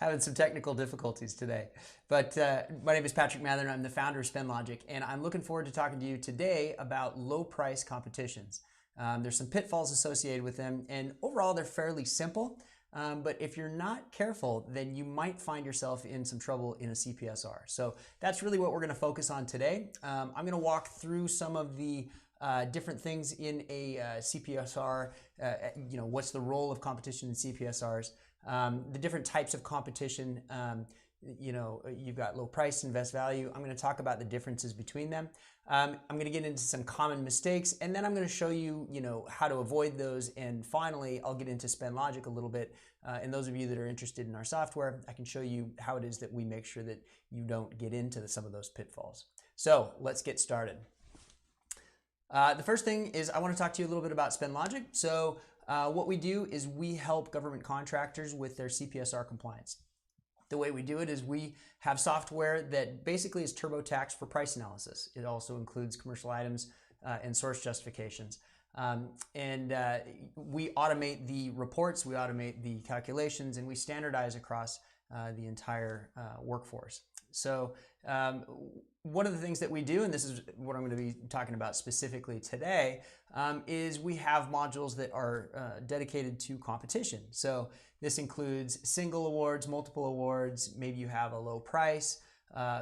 Having some technical difficulties today. But my name is Patrick Mather, and I'm the founder of SpendLogic, and I'm looking forward to talking to you today about low price competitions. There's some pitfalls associated with them, and overall they're fairly simple. But if you're not careful, then you might find yourself in some trouble in a CPSR. So that's really what we're going to focus on today. I'm going to walk through some of the different things in a CPSR, what's the role of competition in CPSRs, the different types of competition. You've got low price and best value. I'm going to talk about the differences between them. I'm going to get into some common mistakes, and then I'm going to show you, how to avoid those. And finally, I'll get into SpendLogic a little bit. And those of you that are interested in our software, I can show you how it is that we make sure that you don't get into some of those pitfalls. So let's get started. The first thing is I want to talk to you a little bit about SpendLogic. So what we do is we help government contractors with their CPSR compliance. The way we do it is we have software that basically is TurboTax for price analysis. It also includes commercial items and source justifications. We automate the reports, we automate the calculations, and we standardize across the entire workforce. So one of the things that we do, and this is what I'm going to be talking about specifically today, is we have modules that are dedicated to competition. So this includes single awards, multiple awards, maybe you have a low price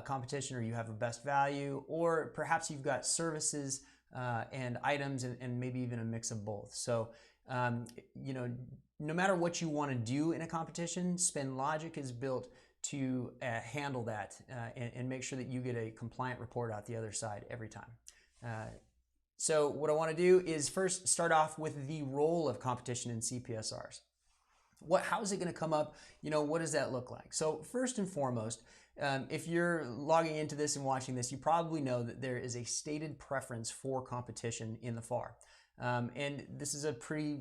competition, or you have a best value, or perhaps you've got services and items, and maybe even a mix of both. So no matter what you want to do in a competition, SpendLogic is built to handle that and make sure that you get a compliant report out the other side every time. So what I want to do is first start off with the role of competition in CPSRs. How is it going to come up? What does that look like? So first and foremost, if you're logging into this and watching this, you probably know that there is a stated preference for competition in the FAR. And this is a pretty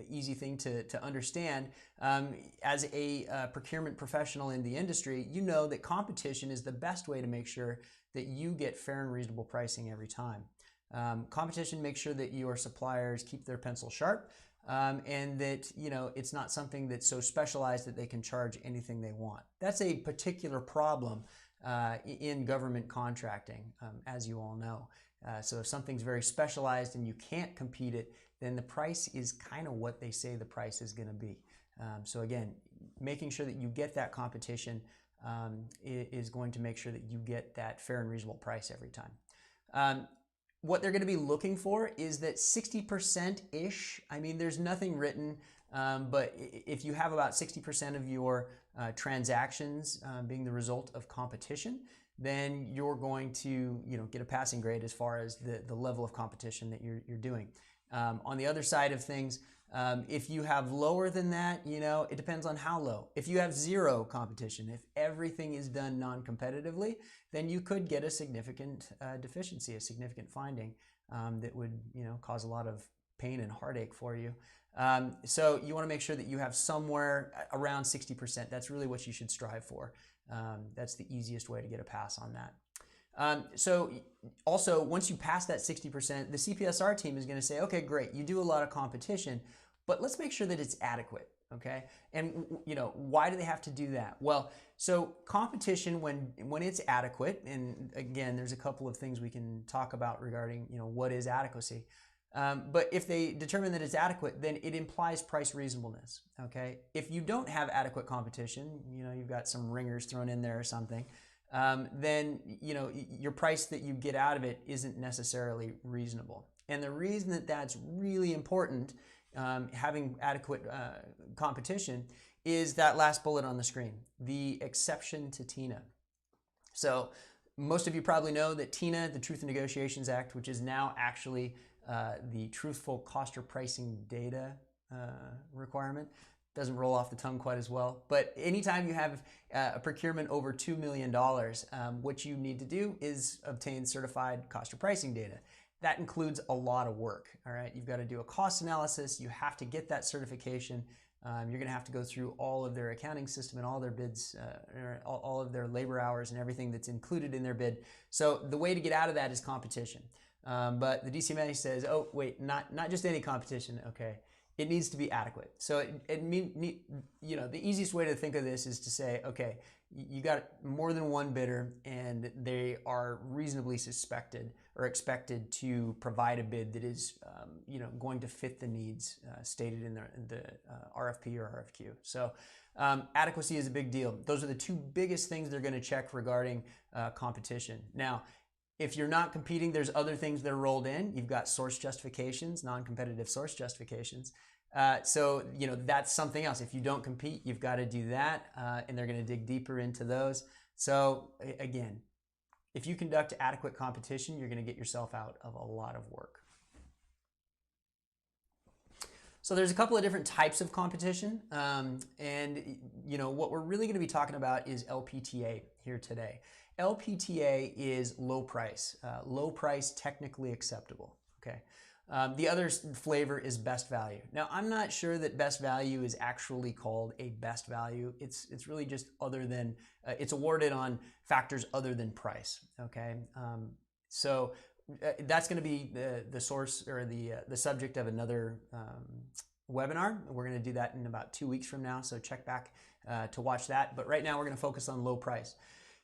easy thing to understand. As a procurement professional in the industry, you know that competition is the best way to make sure that you get fair and reasonable pricing every time. Competition makes sure that your suppliers keep their pencil sharp, and that it's not something that's so specialized that they can charge anything they want. That's a particular problem in government contracting, as you all know. So if something's very specialized and you can't compete it, then the price is kind of what they say the price is going to be. So again, making sure that you get that competition is going to make sure that you get that fair and reasonable price every time. What they're going to be looking for is that 60%-ish. I mean, there's nothing written, but if you have about 60% of your transactions being the result of competition, then you're going to get a passing grade as far as the level of competition that you're doing. On the other side of things, if you have lower than that, it depends on how low. If you have zero competition, if everything is done non-competitively, then you could get a significant deficiency, a significant finding that would cause a lot of pain and heartache for you. So you want to make sure that you have somewhere around 60%. That's really what you should strive for. That's the easiest way to get a pass on that. So also, once you pass that 60%, the CPSR team is going to say, okay, great, you do a lot of competition, but let's make sure that it's adequate, okay? And why do they have to do that? Well, so competition, when it's adequate, and again, there's a couple of things we can talk about regarding, what is adequacy. But if they determine that it's adequate, then it implies price reasonableness, okay? If you don't have adequate competition, you've got some ringers thrown in there or something, then your price that you get out of it isn't necessarily reasonable. And the reason that that's really important, having adequate competition, is that last bullet on the screen, the exception to TINA. So most of you probably know that TINA, the Truth in Negotiations Act, which is now actually the Truthful Cost or Pricing Data requirement, doesn't roll off the tongue quite as well. But anytime you have a procurement over $2 million, what you need to do is obtain certified cost or pricing data. That includes a lot of work, all right? You've got to do a cost analysis. You have to get that certification. You're going to have to go through all of their accounting system and all their bids, all of their labor hours and everything that's included in their bid. So the way to get out of that is competition. But the DCMA says, oh, wait, not just any competition, okay? it needs to be adequate. So the easiest way to think of this is to say, okay, you got more than one bidder and they are reasonably suspected or expected to provide a bid that is going to fit the needs stated in the RFP or RFQ. So adequacy is a big deal. Those are the two biggest things they're going to check regarding competition. Now, if you're not competing, there's other things that are rolled in. You've got source justifications, non-competitive source justifications. So that's something else. If you don't compete, you've got to do that, and they're going to dig deeper into those. So again, if you conduct adequate competition, you're going to get yourself out of a lot of work. So there's a couple of different types of competition, and what we're really going to be talking about is LPTA here today. LPTA is low price technically acceptable. Okay. The other flavor is best value. Now, I'm not sure that best value is actually called a best value. It's really just other than, it's awarded on factors other than price, okay? So that's gonna be the source or the subject of another webinar. We're gonna do that in about 2 weeks from now, so check back to watch that. But right now we're gonna focus on low price.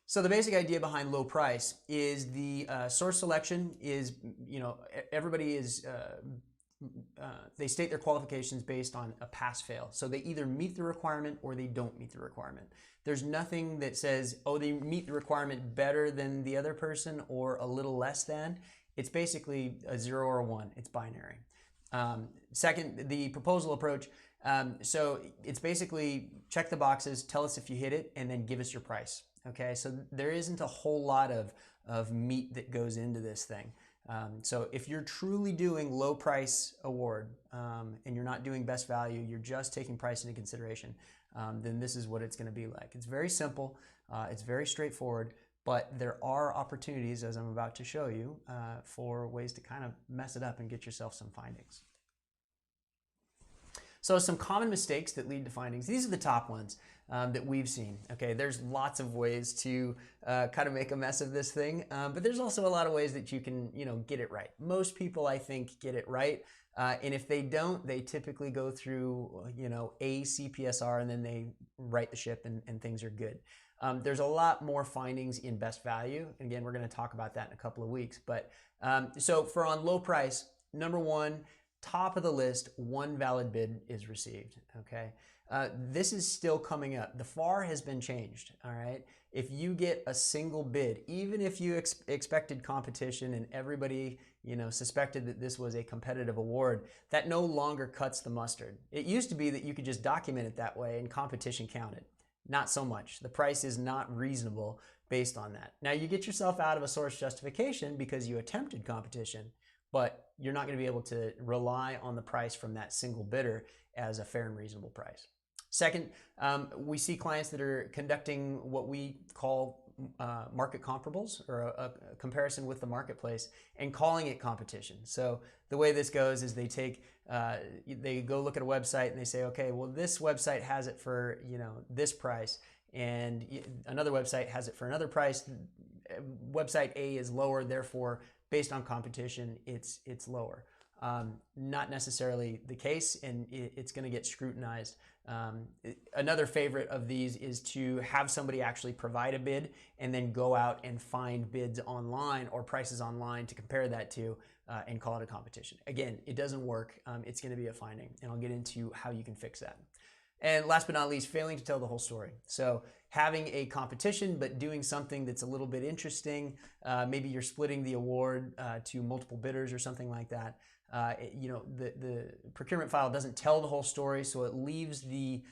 So the basic idea behind low price is the source selection is, everybody is, they state their qualifications based on a pass-fail. So they either meet the requirement or they don't meet the requirement. There's nothing that says, oh, they meet the requirement better than the other person or a little less than. It's basically a 0 or a 1. It's binary. Second, the proposal approach. So it's basically check the boxes, tell us if you hit it, and then give us your price. Okay, so there isn't a whole lot of meat that goes into this thing. So if you're truly doing low price award and you're not doing best value, you're just taking price into consideration, then this is what it's going to be like. It's very simple, it's very straightforward, but there are opportunities, as I'm about to show you, for ways to kind of mess it up and get yourself some findings. So some common mistakes that lead to findings. These are the top ones that we've seen. Okay, there's lots of ways to kind of make a mess of this thing, but there's also a lot of ways that you can, get it right. Most people, I think, get it right, and if they don't, they typically go through, a CPSR and then they right the ship and things are good. There's a lot more findings in best value. Again, we're going to talk about that in a couple of weeks. But so for on low price, number one, top of the list, one valid bid is received, okay? This is still coming up. The FAR has been changed, all right? If you get a single bid, even if you expected competition and everybody, suspected that this was a competitive award, that no longer cuts the mustard. It used to be that you could just document it that way and competition counted. Not so much. The price is not reasonable based on that. Now you get yourself out of a source justification because you attempted competition, but you're not going to be able to rely on the price from that single bidder as a fair and reasonable price. Second, we see clients that are conducting what we call market comparables, or a comparison with the marketplace, and calling it competition. So the way this goes is they go look at a website and they say, okay, well, this website has it for this price, and another website has it for another price. Website A is lower, therefore, based on competition, it's lower. Not necessarily the case, and it's going to get scrutinized. Another favorite of these is to have somebody actually provide a bid and then go out and find bids online or prices online to compare that to and call it a competition. Again, it doesn't work. It's going to be a finding, and I'll get into how you can fix that. And last but not least, failing to tell the whole story. So having a competition, but doing something that's a little bit interesting. Maybe you're splitting the award to multiple bidders or something like that. The procurement file doesn't tell the whole story, so it leaves the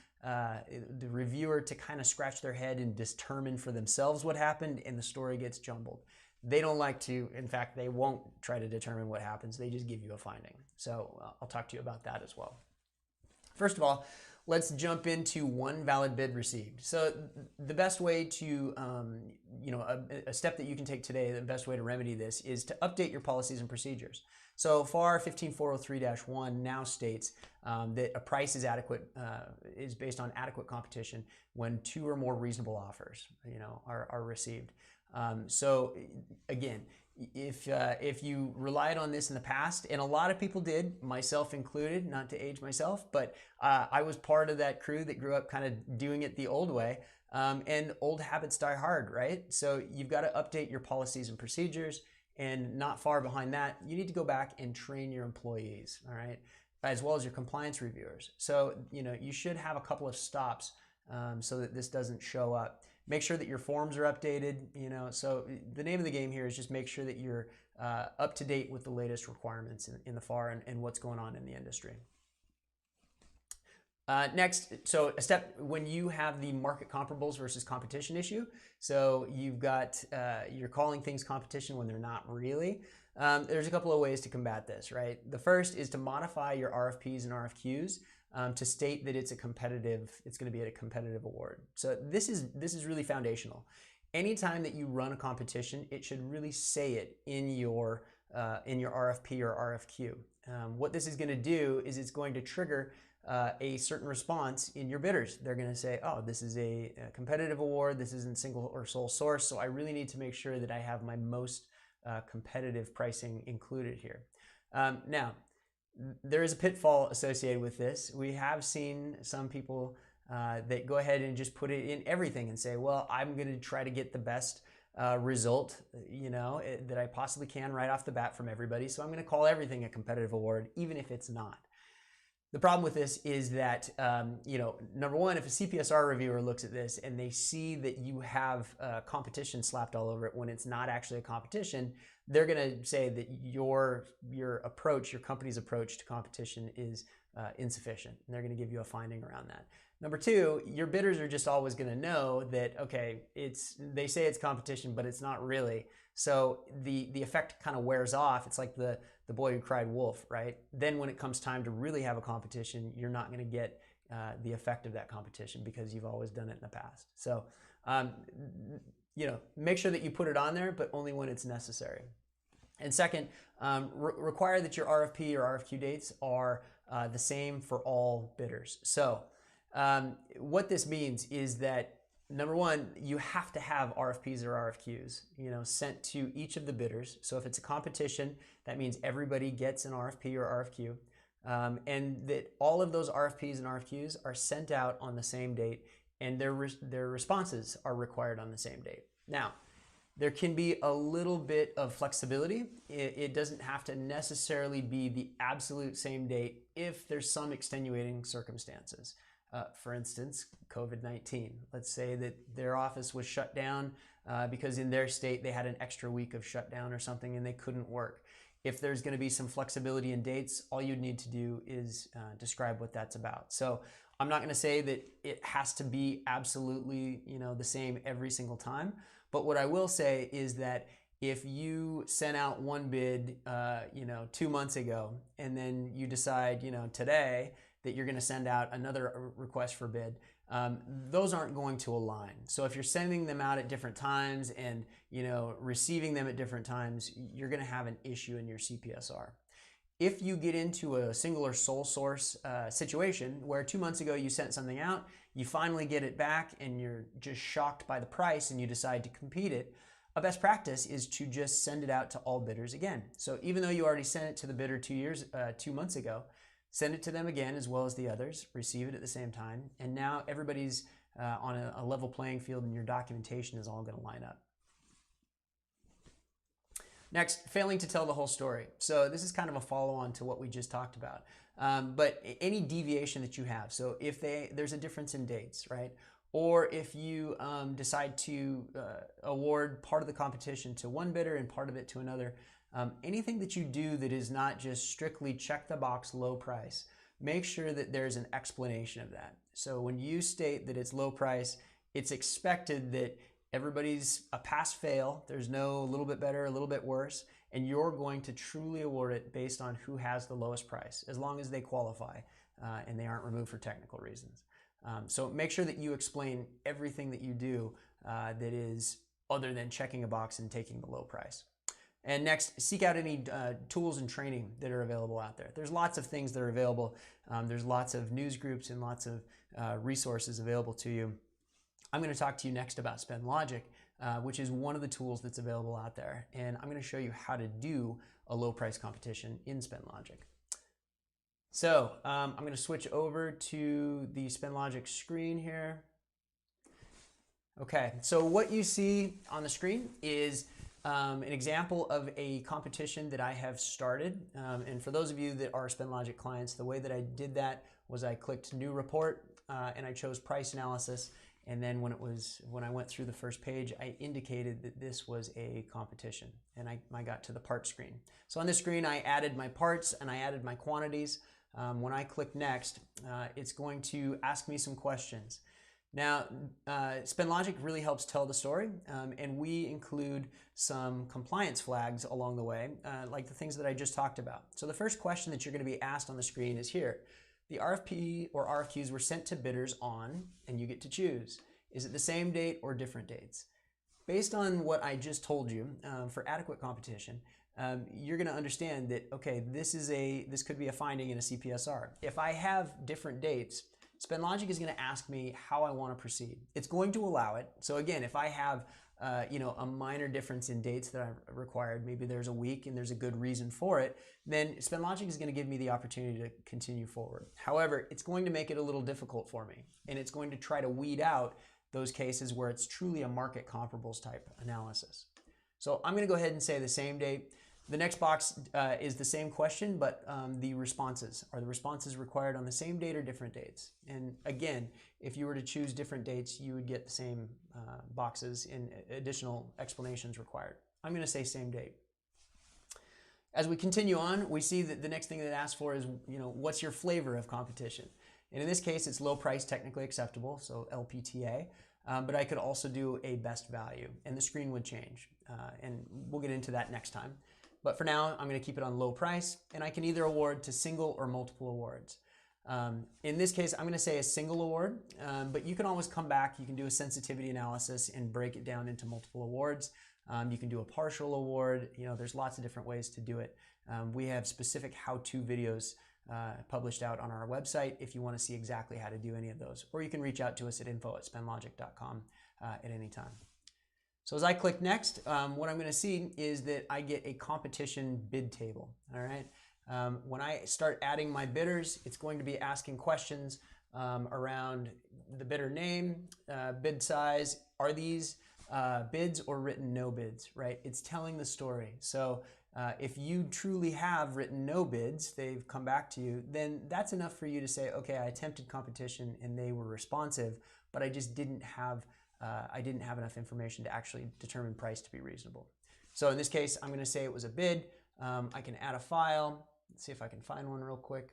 reviewer to kind of scratch their head and determine for themselves what happened, and the story gets jumbled. They don't like to, in fact, they won't try to determine what happens. They just give you a finding. So I'll talk to you about that as well. First of all, let's jump into one valid bid received. So the best way to, a step that you can take today, the best way to remedy this is to update your policies and procedures. So FAR 15403-1 now states that a price is adequate, is based on adequate competition when 2 or more reasonable offers, are received. So again, if you relied on this in the past, and a lot of people did, myself included, not to age myself, but I was part of that crew that grew up kind of doing it the old way. And old habits die hard, right? So you've got to update your policies and procedures, and not far behind that, you need to go back and train your employees, all right, as well as your compliance reviewers. So you should have a couple of stops so that this doesn't show up. Make sure that your forms are updated. So the name of the game here is just make sure that you're up to date with the latest requirements in the FAR and what's going on in the industry. Next, so a step when you have the market comparables versus competition issue. So you've got, you're calling things competition when they're not really. There's a couple of ways to combat this, right? The first is to modify your RFPs and RFQs to state that it's going to be at a competitive award. So this is really foundational. Anytime that you run a competition, it should really say it in your RFP or RFQ. What this is going to do is it's going to trigger a certain response in your bidders. They're going to say, oh, this is a competitive award, this isn't single or sole source, so I really need to make sure that I have my most competitive pricing included here. Now, there is a pitfall associated with this. We have seen some people that go ahead and just put it in everything and say, well, I'm going to try to get the best result that I possibly can right off the bat from everybody, so I'm going to call everything a competitive award, even if it's not. The problem with this is that, number one, if a CPSR reviewer looks at this and they see that you have competition slapped all over it when it's not actually a competition, they're going to say that your approach, your company's approach to competition is insufficient. And they're going to give you a finding around that. Number two, your bidders are just always going to know that, okay, they say it's competition, but it's not really. So the effect kind of wears off. It's like the boy who cried wolf, right? Then when it comes time to really have a competition, you're not going to get the effect of that competition because you've always done it in the past. So, make sure that you put it on there, but only when it's necessary. And second, require that your RFP or RFQ dates are the same for all bidders. So what this means is that, number one, you have to have RFPs or RFQs, sent to each of the bidders. So if it's a competition, that means everybody gets an RFP or RFQ, and that all of those RFPs and RFQs are sent out on the same date, and their responses are required on the same date. Now, there can be a little bit of flexibility. It doesn't have to necessarily be the absolute same date if there's some extenuating circumstances. For instance, COVID-19. Let's say that their office was shut down because in their state they had an extra week of shutdown or something and they couldn't work. If there's going to be some flexibility in dates, all you need to do is describe what that's about. So I'm not going to say that it has to be absolutely the same every single time, but what I will say is that if you sent out one bid 2 months ago and then you decide today that you're going to send out another request for bid, those aren't going to align. So if you're sending them out at different times and receiving them at different times, you're going to have an issue in your CPSR. If you get into a single or sole source situation where 2 months ago you sent something out, you finally get it back and you're just shocked by the price and you decide to compete it, a best practice is to just send it out to all bidders again. So even though you already sent it to the bidder 2 months ago, send it to them again as well as the others, receive it at the same time, and now everybody's on a level playing field and your documentation is all going to line up. Next, failing to tell the whole story. So this is kind of a follow-on to what we just talked about. But any deviation that you have, so if there's a difference in dates, right? Or if you decide to award part of the competition to one bidder and part of it to another, anything that you do that is not just strictly check the box low price, make sure that there's an explanation of that. So when you state that it's low price, it's expected that everybody's a pass fail. There's no a little bit better, a little bit worse, and you're going to truly award it based on who has the lowest price, as long as they qualify and they aren't removed for technical reasons. So make sure that you explain everything that you do that is other than checking a box and taking the low price. And next, seek out any tools and training that are available out there. There's lots of things that are available. There's lots of news groups and lots of resources available to you. I'm going to talk to you next about SpendLogic, which is one of the tools that's available out there. And I'm going to show you how to do a low price competition in SpendLogic. So I'm going to switch over to the SpendLogic screen here. Okay, so what you see on the screen is an example of a competition that I have started. And for those of you that are SpendLogic clients, the way that I did that was I clicked New Report and I chose Price Analysis. And then when I went through the first page, I indicated that this was a competition, and I got to the part screen. So on this screen, I added my parts and I added my quantities. When I click Next, it's going to ask me some questions. Now, SpendLogic really helps tell the story, and we include some compliance flags along the way, like the things that I just talked about. So the first question that you're going to be asked on the screen is here. The RFP or RFQs were sent to bidders on, and you get to choose. Is it the same date or different dates? Based on what I just told you, for adequate competition, you're going to understand that, okay, this could be a finding in a CPSR. If I have different dates, SpendLogic is going to ask me how I want to proceed. It's going to allow it. So again, if I have a minor difference in dates that I've required, maybe there's a week and there's a good reason for it, then SpendLogic is going to give me the opportunity to continue forward. However, it's going to make it a little difficult for me, and it's going to try to weed out those cases where it's truly a market comparables type analysis. So I'm going to go ahead and say the same date. The next box is the same question, but the responses. Are the responses required on the same date or different dates? And again, if you were to choose different dates, you would get the same boxes and additional explanations required. I'm going to say same date. As we continue on, we see that the next thing that it asks for is, what's your flavor of competition? And in this case, it's low price technically acceptable, so LPTA. But I could also do a best value, and the screen would change. And we'll get into that next time. But for now, I'm going to keep it on low price, and I can either award to single or multiple awards. In this case, I'm going to say a single award, but you can always come back. You can do a sensitivity analysis and break it down into multiple awards. You can do a partial award. There's lots of different ways to do it. We have specific how-to videos published out on our website if you want to see exactly how to do any of those. Or you can reach out to us at info@spendlogic.com at any time. So as I click Next, what I'm going to see is that I get a competition bid table. All right. When I start adding my bidders, it's going to be asking questions around the bidder name, bid size. Are these bids or written no bids, right? It's telling the story. So if you truly have written no bids, they've come back to you, then that's enough for you to say, okay, I attempted competition and they were responsive, but I just didn't have enough information to actually determine price to be reasonable. So in this case, I'm going to say it was a bid. I can add a file. Let's see if I can find one real quick.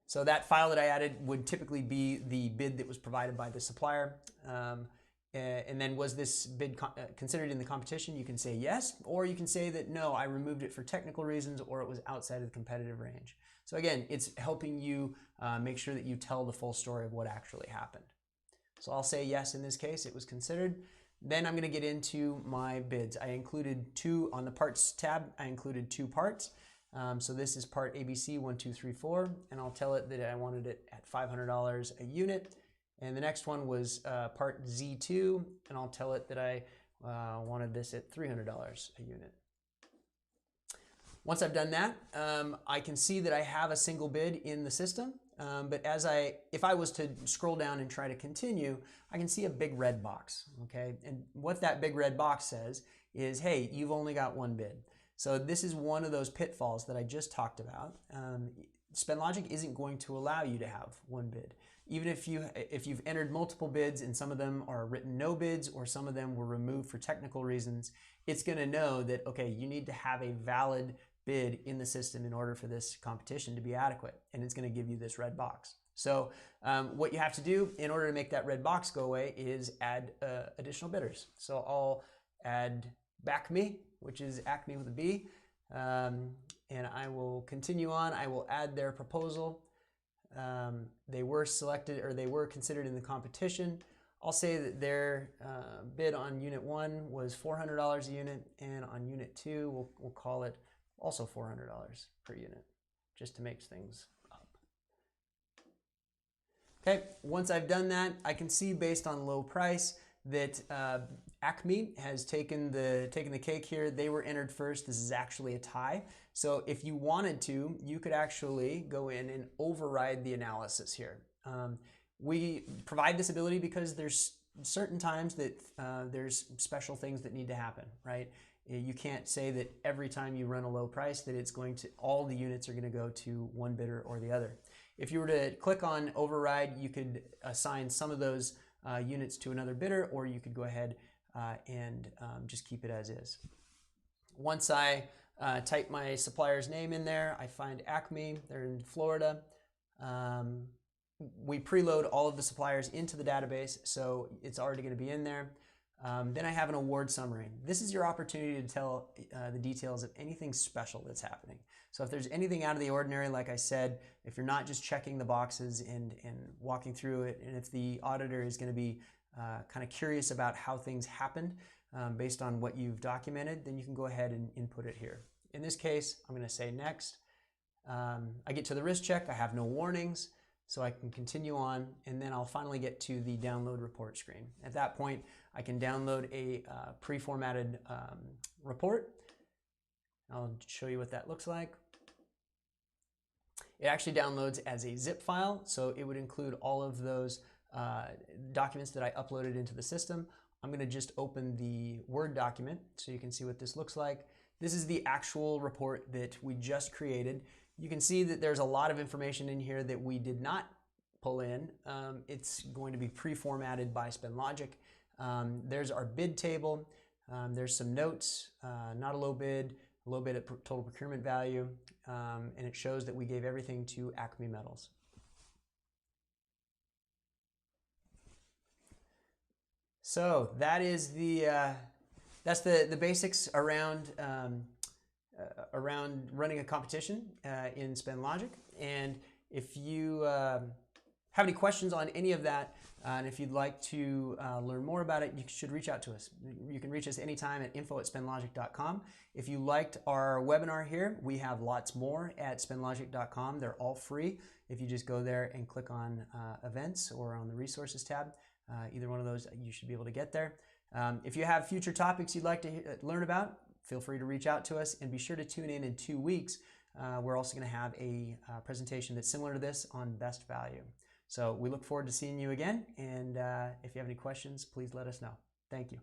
So that file that I added would typically be the bid that was provided by the supplier. And then was this bid considered in the competition? You can say yes, or you can say that no, I removed it for technical reasons, or it was outside of the competitive range. So again, it's helping you make sure that you tell the full story of what actually happened. So I'll say yes in this case, it was considered. Then I'm going to get into my bids. I included two on the parts tab. I included two parts. So this is part ABC 1234, and I'll tell it that I wanted it at $500 a unit. And the next one was part Z2, and I'll tell it that I wanted this at $300 a unit. Once I've done that, I can see that I have a single bid in the system. But if I was to scroll down and try to continue, I can see a big red box. Okay, and what that big red box says is, hey, you've only got one bid. So this is one of those pitfalls that I just talked about. SpendLogic isn't going to allow you to have one bid. Even if you've entered multiple bids and some of them are written no bids or some of them were removed for technical reasons, it's going to know that, okay, you need to have a valid bid in the system in order for this competition to be adequate, and it's going to give you this red box. So what you have to do in order to make that red box go away is add additional bidders. So I'll add BACME, which is Acme with a B, and I will continue on. I will add their proposal. They were selected, or they were considered in the competition. I'll say that their bid on unit 1 was $400 a unit, and on unit 2 we'll call it also $400 per unit, just to make things up. Okay, once I've done that, I can see based on low price that Acme has taken the cake here. They were entered first. This is actually a tie. So if you wanted to, you could actually go in and override the analysis here. We provide this ability because there's certain times that there's special things that need to happen, right? You can't say that every time you run a low price that it's going to, all the units are going to go to one bidder or the other. If you were to click on override, you could assign some of those units to another bidder, or you could go ahead and just keep it as is. Once I type my supplier's name in there, I find Acme, they're in Florida. We preload all of the suppliers into the database, so it's already going to be in there. Then I have an award summary. This is your opportunity to tell the details of anything special that's happening. So if there's anything out of the ordinary, like I said, if you're not just checking the boxes and walking through it, and if the auditor is going to be kind of curious about how things happened based on what you've documented, then you can go ahead and input it here. In this case, I'm going to say next. I get to the risk check. I have no warnings. So I can continue on, and then I'll finally get to the download report screen. At that point, I can download a pre-formatted report. I'll show you what that looks like. It actually downloads as a zip file, so it would include all of those documents that I uploaded into the system. I'm going to just open the Word document so you can see what this looks like. This is the actual report that we just created. You can see that there's a lot of information in here that we did not pull in. It's going to be pre-formatted by SpendLogic. There's our bid table. There's some notes, not a low bid at total procurement value, and it shows that we gave everything to Acme Metals. So that is that's the basics around around running a competition in SpendLogic. And if you have any questions on any of that, and if you'd like to learn more about it, you should reach out to us. You can reach us anytime at info@spendlogic.com. If you liked our webinar here, we have lots more at spendlogic.com. They're all free. If you just go there and click on events or on the resources tab, either one of those, you should be able to get there. If you have future topics you'd like to learn about, feel free to reach out to us, and be sure to tune in 2 weeks. We're also going to have a presentation that's similar to this on best value. So we look forward to seeing you again, and if you have any questions, please let us know. Thank you.